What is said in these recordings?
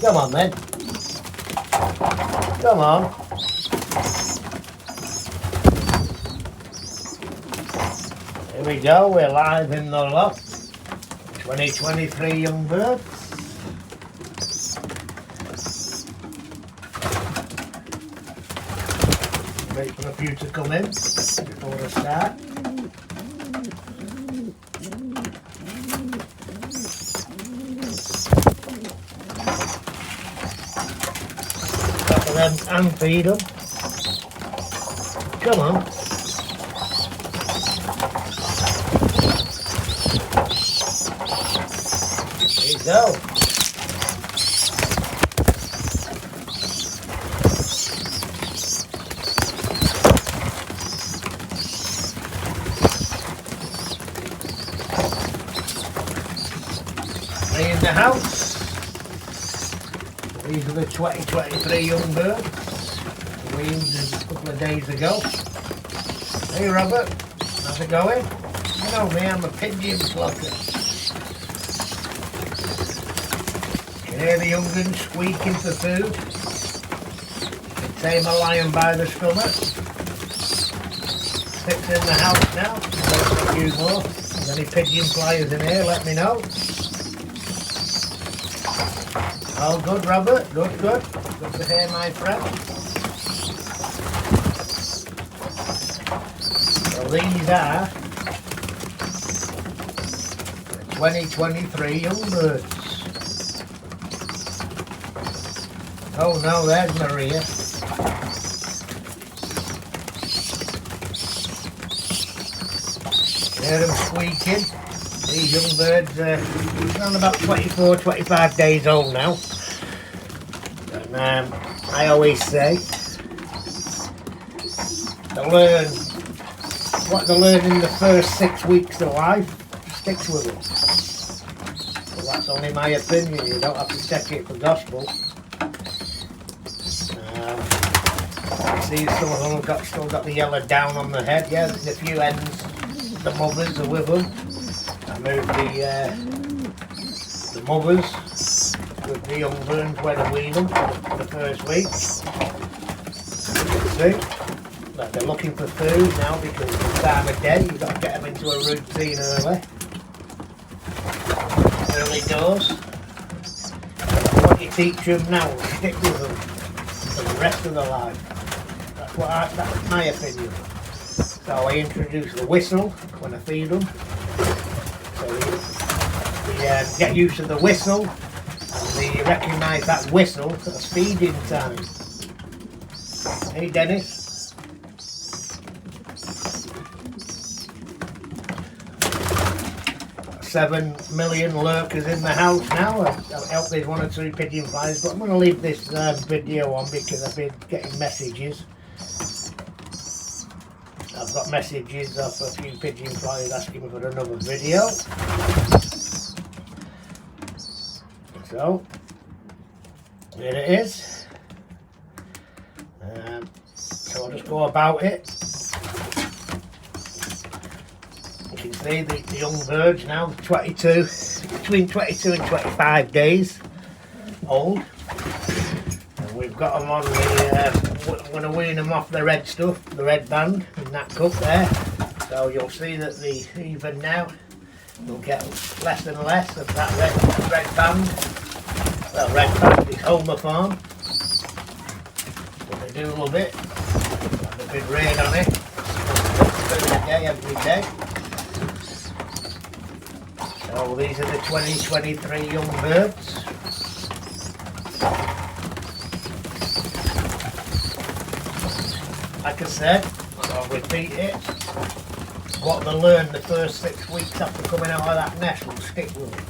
Come on then. Come on. Here we go, we're live in the loft. 2023 young birds. Wait for a few to come in before I start. Couple them and feed them. Come on. There you go. In the house. These are the 2023 young birds. Weaned a couple of days ago. Hey Robert, how's it going? You know me, I'm a pigeon plucker. You can hear the young ones squeaking for food. Can tame a lion by the stomach. Six in the house now. A few more. If there's any pigeon flyers in here, let me know. Oh, good, Robert. Good, good. Good to hear, my friend. So these are the 2023 young birds. Oh no, there's Maria. Hear them squeaking. These young birds are around about 24, 25 days old now. And I always say, to learn what they learn in the first 6 weeks of life, sticks with them. Well, that's only my opinion, you don't have to take it for gospel. See, some of them have still got the yellow down on the head. Yeah, there's a few ends, the mothers are with them. I moved the mothers with the young birds where they wean them for the first week. You can see that they're looking for food now because it's the time of day. You've got to get them into a routine early doors. What you teach them now will stick with them for the rest of their life. That's my opinion. So I introduce the whistle when I feed them. So they get used to the whistle, and they recognise that whistle as feeding time. Hey Dennis. 7 million lurkers in the house now. I hope there's 1 or 2 pigeon flies, but I'm going to leave this video on because I've been getting messages. I've got messages of a few pigeon flies asking me for another video. So, here it is. So I'll just go about it. You can see the young birds now, between 22 and 25 days old. And we've got them on the, I'm going to wean them off the red stuff, the red band in that cup there. So you'll see that even now, you'll get less and less of that red band. Well, red band is Homer Farm. But they do love it. Have a big raid on it. Every day. So these are the 2023 young birds. Like I said, I'll repeat it. What they learn the first 6 weeks after coming out of that nest will stick with them.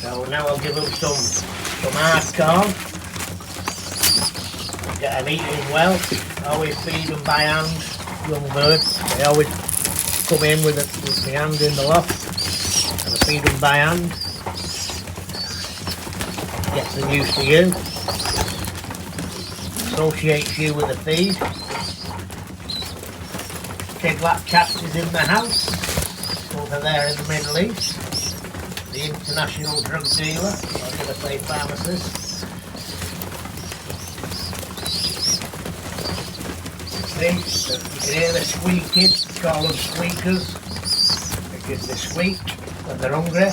So now I'll give them some hard corn. Get them eating well. Always feed them by hand, young birds. They always come in with the hand in the loft. And I feed them by hand. Gets them used to you. Associates you with the feed. Kid Black Cats is in the house. over there in the Middle East, the international drug dealer, I'm going to say pharmacist. See, so you can hear the squeaking, we call them squeakers, because they squeak when they're hungry. And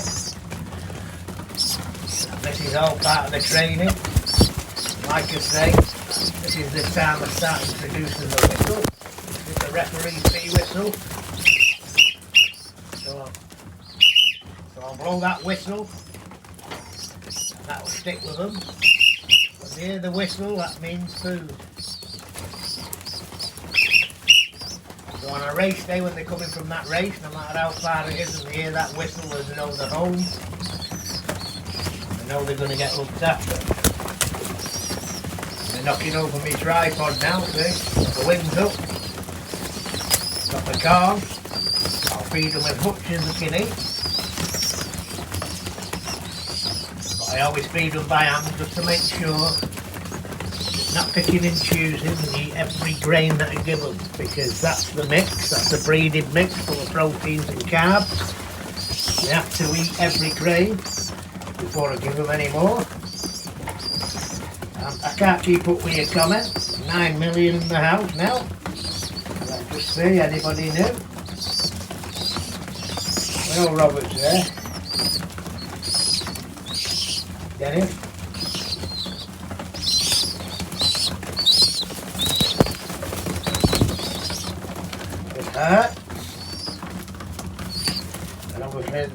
this is all part of the training. Like I say, this is the time I start introducing the whistle. This is the referee's fee whistle. So I'll blow that whistle, and that will stick with them. When they hear the whistle, that means food. So on a race day, when they're coming from that race, no matter how far it is, and they hear that whistle, they know they're home. They know they're going to get looked after. They're knocking over my tripod now, see? The wind's up. Got the corn. I'll feed them as much as they can eat. But I always feed them by hand just to make sure not picking and choosing and eat every grain that I give them, because that's the mix, that's the breeding mix full of proteins and carbs. You have to eat every grain before I give them any more. I can't keep up with your comment. 9 million in the house now. Let's just see, anybody new? Well, Robert's there. Get it? And obviously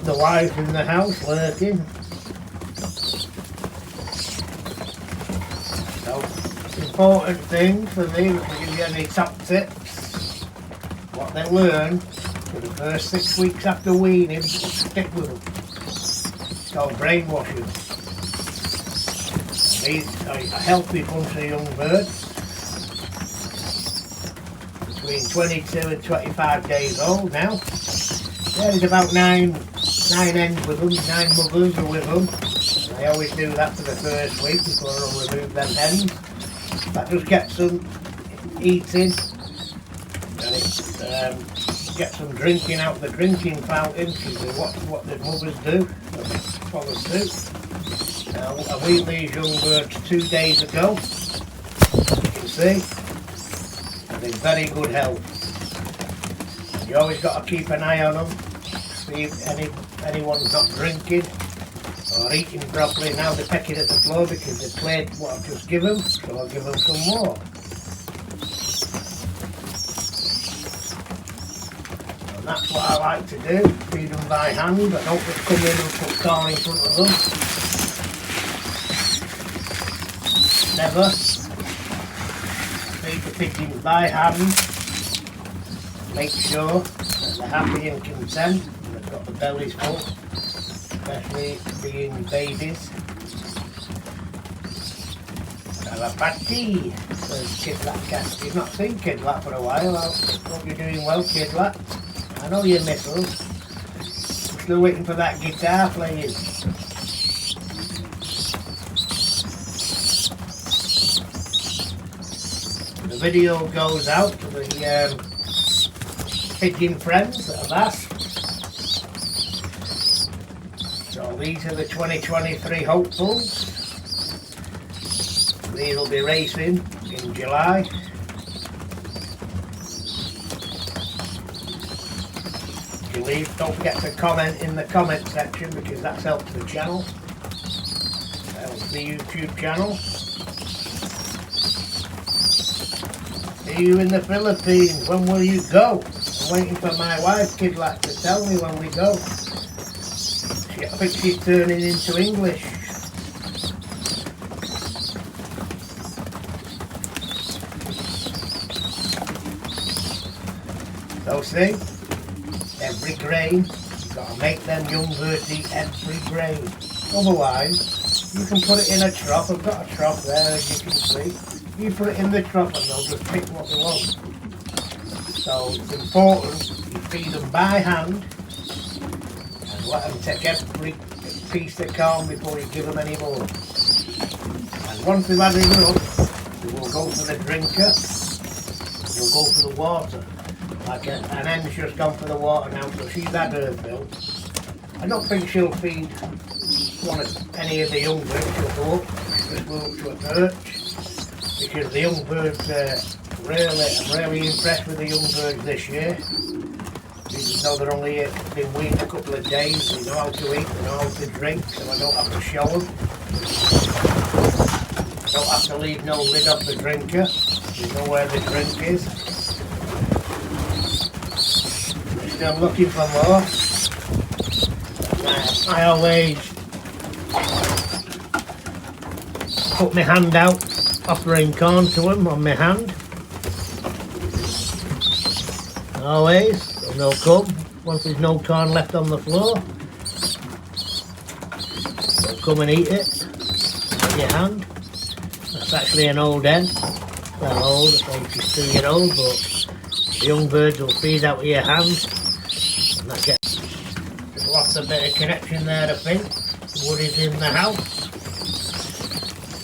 the wife in the house working. So, important thing for me, if I give you any top tips, what they learn for the first 6 weeks after weaning, stick with them. It's called brainwashing. These are a healthy bunch of young birds. Between 22 and 25 days old now. There's about nine hens with them, 9 mothers are with them. And I always do that for the first week before I'll remove them hens. That just gets them eating and it gets them drinking out the drinking fountain, because what the mothers do, follow suit. Now, I weaned these young birds 2 days ago, as you can see. In very good health. You always got to keep an eye on them, see if anyone's not drinking or eating properly. Now they're pecking at the floor because they've played what I've just given them, so I'll give them some more. And that's what I like to do, feed them by hand. I don't just come in and put corn in front of them. Never. Feed the pigeons by hand, make sure that they're happy and content, and they've got the bellies full, especially being babies. Have a patty, says Kidlat Cat. You've not seen Kidlat for a while. I hope you're doing well, Kidlat. I know you miss us. I'm still waiting for that guitar playing. The video goes out to the pigeon friends that have asked. So these are the 2023 hopefuls. These will be racing in July. If you leave, don't forget to comment in the comment section, because that helps the channel. That helps the YouTube channel. See you in the Philippines. When will you go? I'm waiting for my wife, Kidlat, to tell me when we go. I think she's turning into English. So see, every grain, you've got to make them young birds eat every grain. Otherwise, you can put it in a trough. I've got a trough there, as you can see. You put it in the trough and they'll just pick what they want. So it's important you feed them by hand and let them take every piece of corn before you give them any more. And once they've had enough, they will go for the drinker, they'll go for the water. Like an hen's just gone for the water now, so she's had her fill. I don't think she'll feed any of the young birds. She'll go up, just go up to a perch. Because the young birds, I'm really impressed with the young birds this year. Even though they're only been weaned a couple of days, they know how to eat, they know how to drink, so I don't have to show them. I don't have to leave no lid off the drinker. They know where the drink is. They're still looking for more. I always put my hand out, offering corn to them on my hand. Always. They'll come. Once there's no corn left on the floor, they'll come and eat it with your hand. That's actually an old hen. Well, old, I think she's 2-year-old, but the young birds will feed out of your hand. And that gets, there's lots of bit of connection there, I think. Woody's in the house.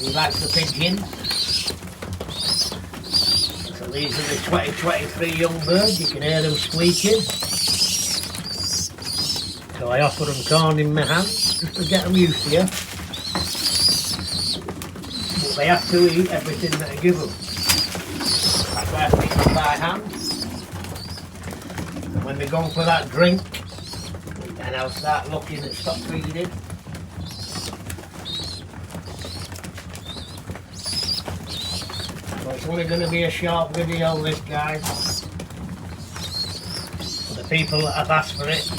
He likes the pigeons. So these are the 2023 young birds. You can hear them squeaking. So I offer them corn in my hand just to get them used to you. But they have to eat everything that I give them. That's why I feed them by hand. And when they're going for that drink, then I'll start looking at stop feeding. So it's only going to be a short video, this, guys. For the people that have asked for it.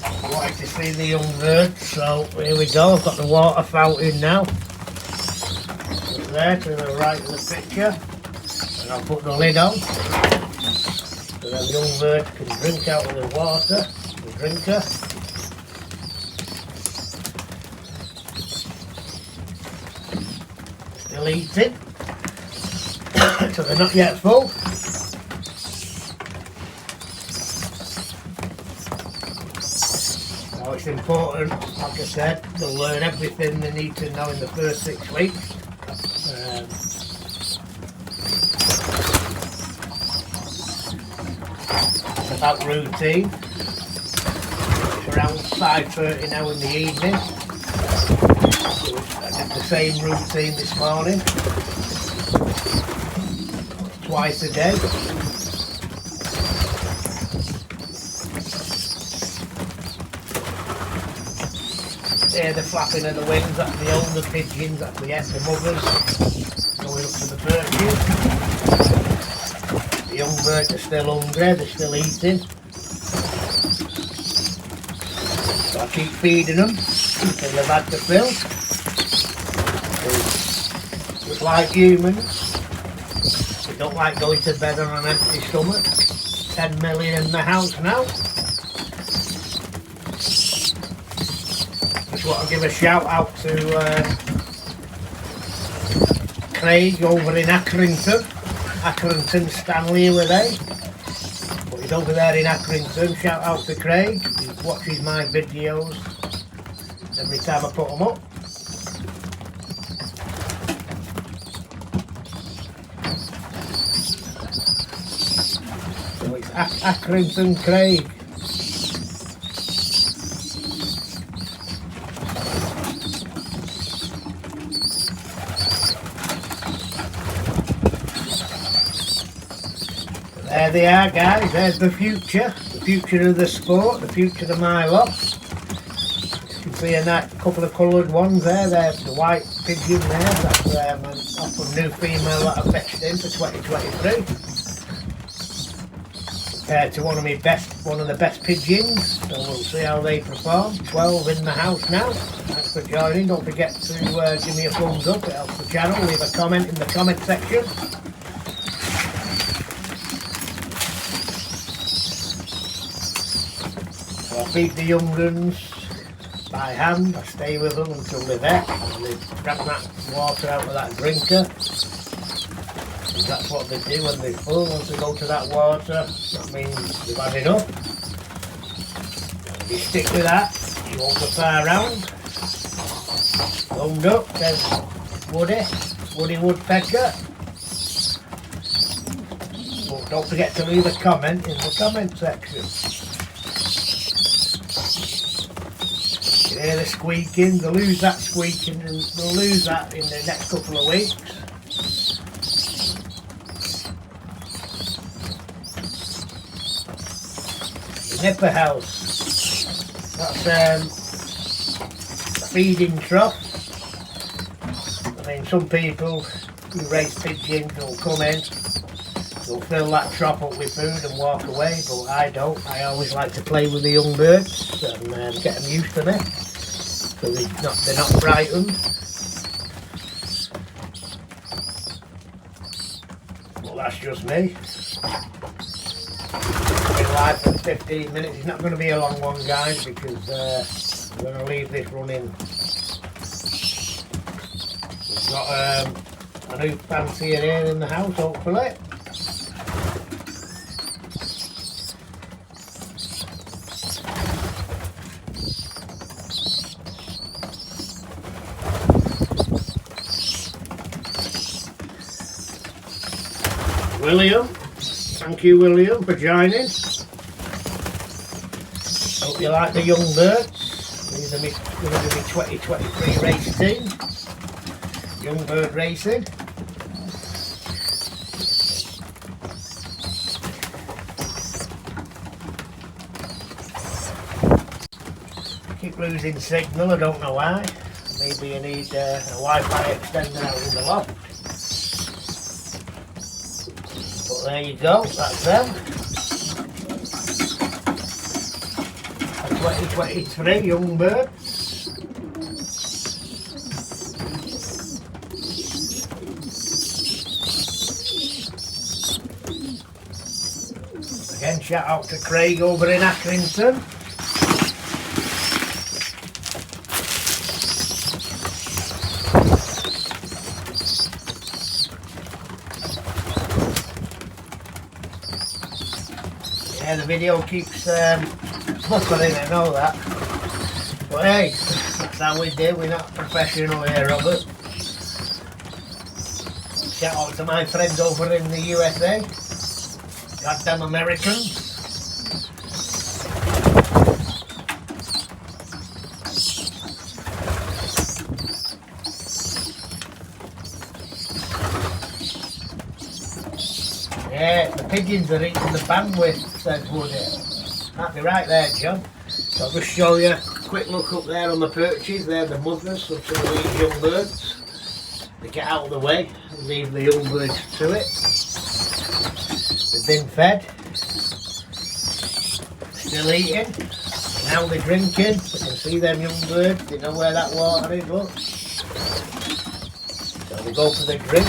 I wanted to see the young birds, so here we go. I've got the water fountain now. It's there to the right of the picture. And I'll put the lid on. So the young bird can drink out of the water, the drinker. Still eating. So they're not yet full. So it's important, like I said, to learn everything they need to know in the first 6 weeks. It's about routine. It's around 5:30 now in the evening. I did the same routine this morning. Twice a day. Hear the flapping of the wings, that's the older pigeons, that's the mothers going up to the perches. The young birds are still hungry, they're still eating. So I keep feeding them until they've had the fill. Just like humans, we don't like going to bed on an empty stomach. 10 million in the house now. Just want to give a shout out to Craig over in Accrington. Accrington Stanley were they. But he's over there in Accrington. Shout out to Craig. He watches my videos every time I put them up. So it's Accrington Craig. There they are, guys. There's the future of the sport, the future of my loft. You can see a nice couple of coloured ones there. There's the white pigeon there. That's an often new female that I fetched in for 2023. Compared to one of the best pigeons. So we'll see how they perform. 12 in the house now. Thanks for joining. Don't forget to give me a thumbs up. It helps the channel. Leave a comment in the comment section. I feed the young ones by hand. I stay with them until they're there. And they drink that water out of that drinker. And that's what they do when they're full. Once they go to that water, that means they've had enough. If you stick with that, you won't go far around. Thumbed up, says Woody Woodpecker. don't forget to leave a comment in the comment section. You hear the squeaking, they'll lose that squeaking and they'll lose that in the next couple of weeks. The nipper house, that's a feeding trough. I mean, some people who raise pigeons will come in, they'll fill that trough up with food and walk away, but I don't. I always like to play with the young birds and get them used to me, so they're not frightened. Well, that's just me. I've been live for 15 minutes. It's not going to be a long one, guys, because I'm going to leave this running. We've got a new fancier here in the house, hopefully. William, thank you William for joining. Hope you like the young birds. These are going to be 2023 race team. Young bird racing. Keep losing signal, I don't know why. Maybe you need a Wi-Fi extender out in the loft. But there you go, that's them. A 2023 young bird. Again, shout out to Craig over in Accrington. Yeah, the video keeps buffering, I know that. But hey, that's how we do, we're not professional here, Robert. Shout out to my friends over in the USA. Goddamn Americans. Yeah, the pigeons are eating the bandwidth, says Woody. Might be right there, John. So I'll just show you a quick look up there on the perches. They're the mothers of some of these young birds. They get out of the way and leave the young birds to it. They've been fed. Still eating. Now they're drinking. You can see them young birds. They know where that water is, look. So they go for the drink.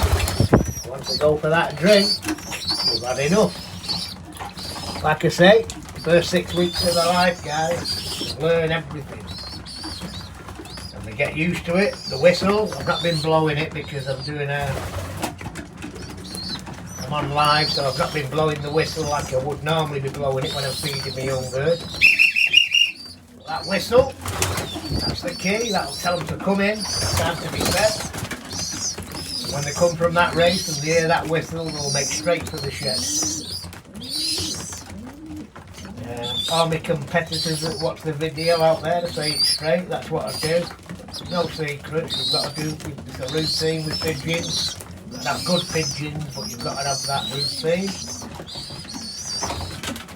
Once they go for that drink, we've had enough. Like I say, first 6 weeks of their life, guys, they learn everything. And they get used to it. The whistle, I've not been blowing it because I'm doing I'm on live, so I've not been blowing the whistle like I would normally be blowing it when I'm feeding my young bird. That whistle, that's the key, that'll tell them to come in, it's time to be fed. When they come from that race and they hear that whistle, they'll make straight for the shed. All my competitors that watch the video out there to say it straight, that's what I do. No secrets, you've got to do it's a routine with pigeons. You've got to have good pigeons, but you've got to have that routine. So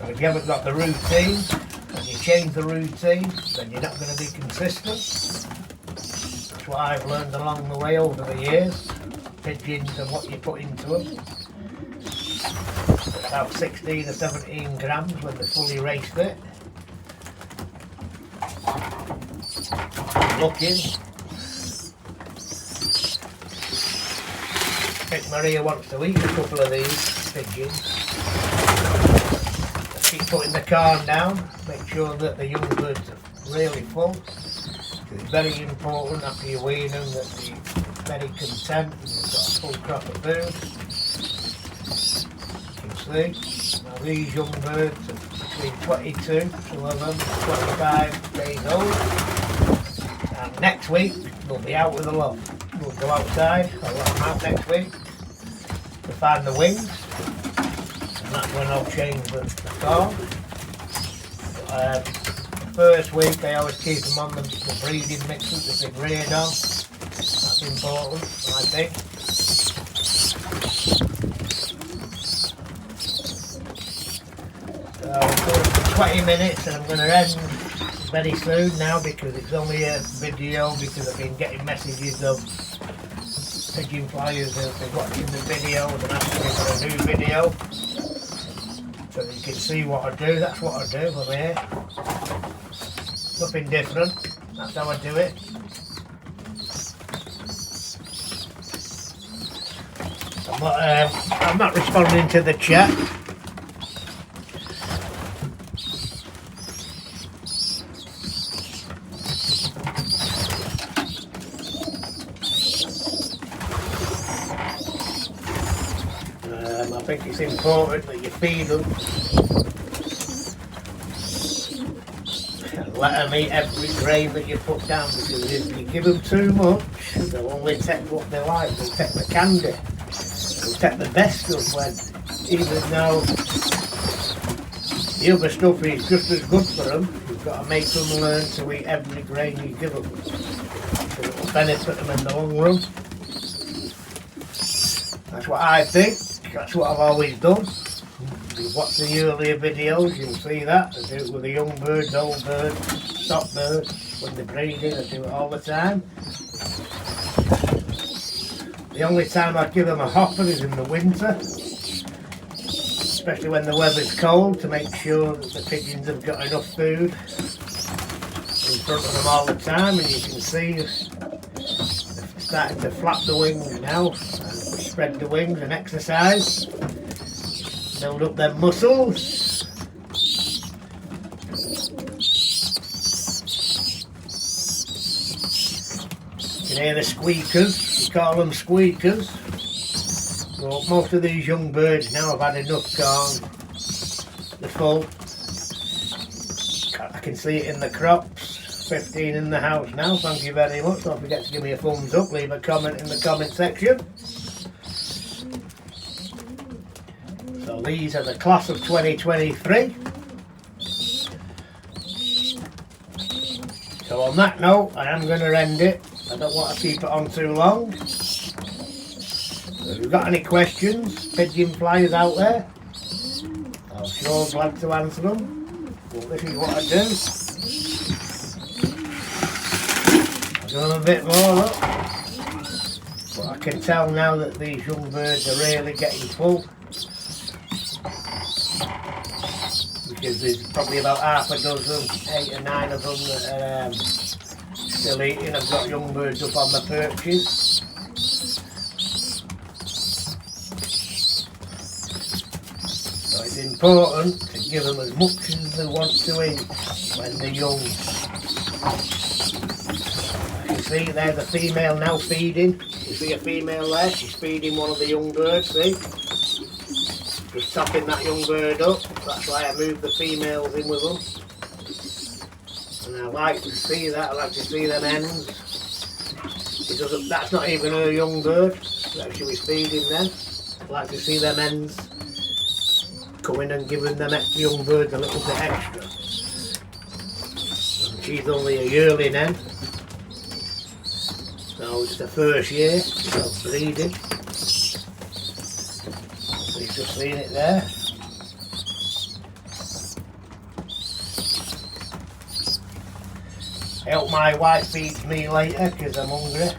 if you haven't got the routine, and you change the routine, then you're not going to be consistent. That's what I've learned along the way over the years. Pigeons and what you put into them. About 16 or 17 grams when they fully raced it. Looking. I think Maria wants to eat a couple of these pigeons. Keep putting the corn down, make sure that the young birds are really full. It's very important after you wean them that they're very content and they've got a full crop of food. You can see, now these young birds are between 22, some of them 25 days old. And next week they'll be out with the loft. We'll go outside, I'll let them out next week to find the wings. that's when I'll change the corn. First week I always keep them on the breeding mixes, the big radar. That's important, I think. So we're going for 20 minutes and I'm going to end very soon now because it's only a video, because I've been getting messages of pigeon flyers who've been watching the video and asking me for a new video. So you can see what I do. That's what I do from here. Nothing different. That's how I do it. I'm not responding to the chat. I think it's important that you feed them and let them eat every grain that you put down, because if you give them too much, they'll only take what they like. They'll take the candy, they'll take the best stuff, when even though the other stuff is just as good for them, you've got to make them learn to eat every grain you give them, because it will benefit them in the long run. That's what I think. That's what I've always done. If you watch the earlier videos, you'll see that. I do it with the young birds, old birds, stock birds, when they're breeding. I do it all the time. The only time I give them a hopper is in the winter, especially when the weather's cold, to make sure that the pigeons have got enough food in front of them all the time. And you can see they're starting to flap the wings now. Spread the wings and exercise, build up their muscles. You can hear the squeakers, we call them squeakers. Well, most of these young birds now have had enough corn, they're full. I can see it in the crops. 15 in the house now, thank you very much. Don't forget to give me a thumbs up, leave a comment in the comment section. So these are the class of 2023. So on that note, I am going to end it. I don't want to keep it on too long. So if you've got any questions, pigeon flyers out there, I'll sure glad to answer them. Well, this is what I do. I've done a bit more up. But I can tell now that these young birds are really getting full. Because there's probably about half a dozen, 8 or 9 of them that are still eating. I've got young birds up on the perches. So it's important to give them as much as they want to eat when they're young. You can see there the female now feeding. You see a female there, she's feeding one of the young birds, see? Just topping that young bird up. That's why I move the females in with them. And I like to see that. I like to see them hens. That's not even her young bird that she was feeding then. I like to see them hens coming and giving them young birds a little bit extra. And she's only a yearling hen. So it's the first year of breeding. Just seen it there. I hope my wife feeds me later because I'm hungry.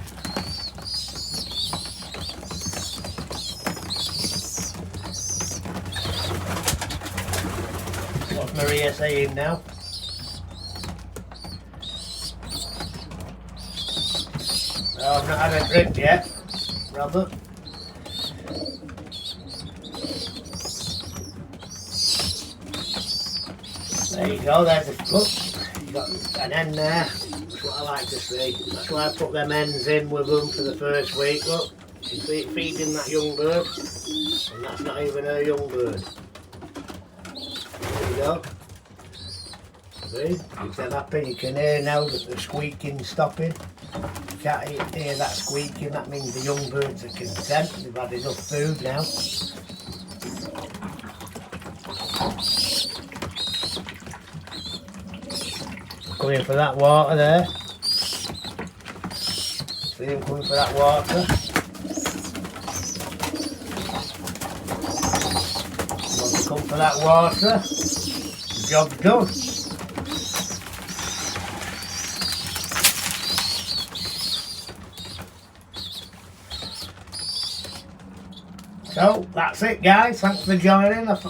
What's Maria saying now? Oh, I've not had a drink yet, Robert. There you go, there's a look. You've got an hen there. That's what I like to see. That's why I put them hens in with them for the first week. Look, you can see it feeding that young bird. And that's not even her young bird. There you go. See? If they're happy, you can hear now that the squeaking stopping. You can't hear that squeaking, that means the young birds are content. They've had enough food now. Going for that water there. See him coming for that water. Want to come for that water. The job's done. So that's it, guys. Thanks for joining. That's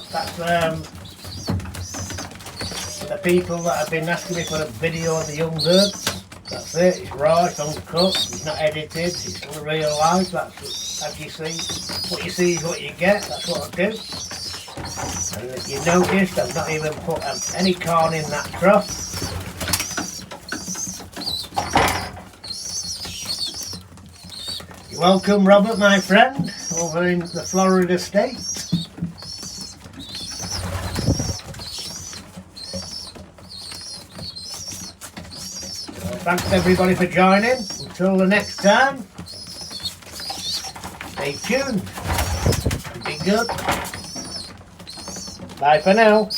the people that have been asking me for a video of the young birds. That's it. It's raw. It's uncut. It's not edited. It's still real life. That's as you see. What you see is what you get. That's what I do. And if you noticed, I've not even put any corn in that trough. You're welcome, Robert, my friend, over in the Florida state. Well, thanks everybody for joining. Until the next time, stay tuned. Be good. Bye for now.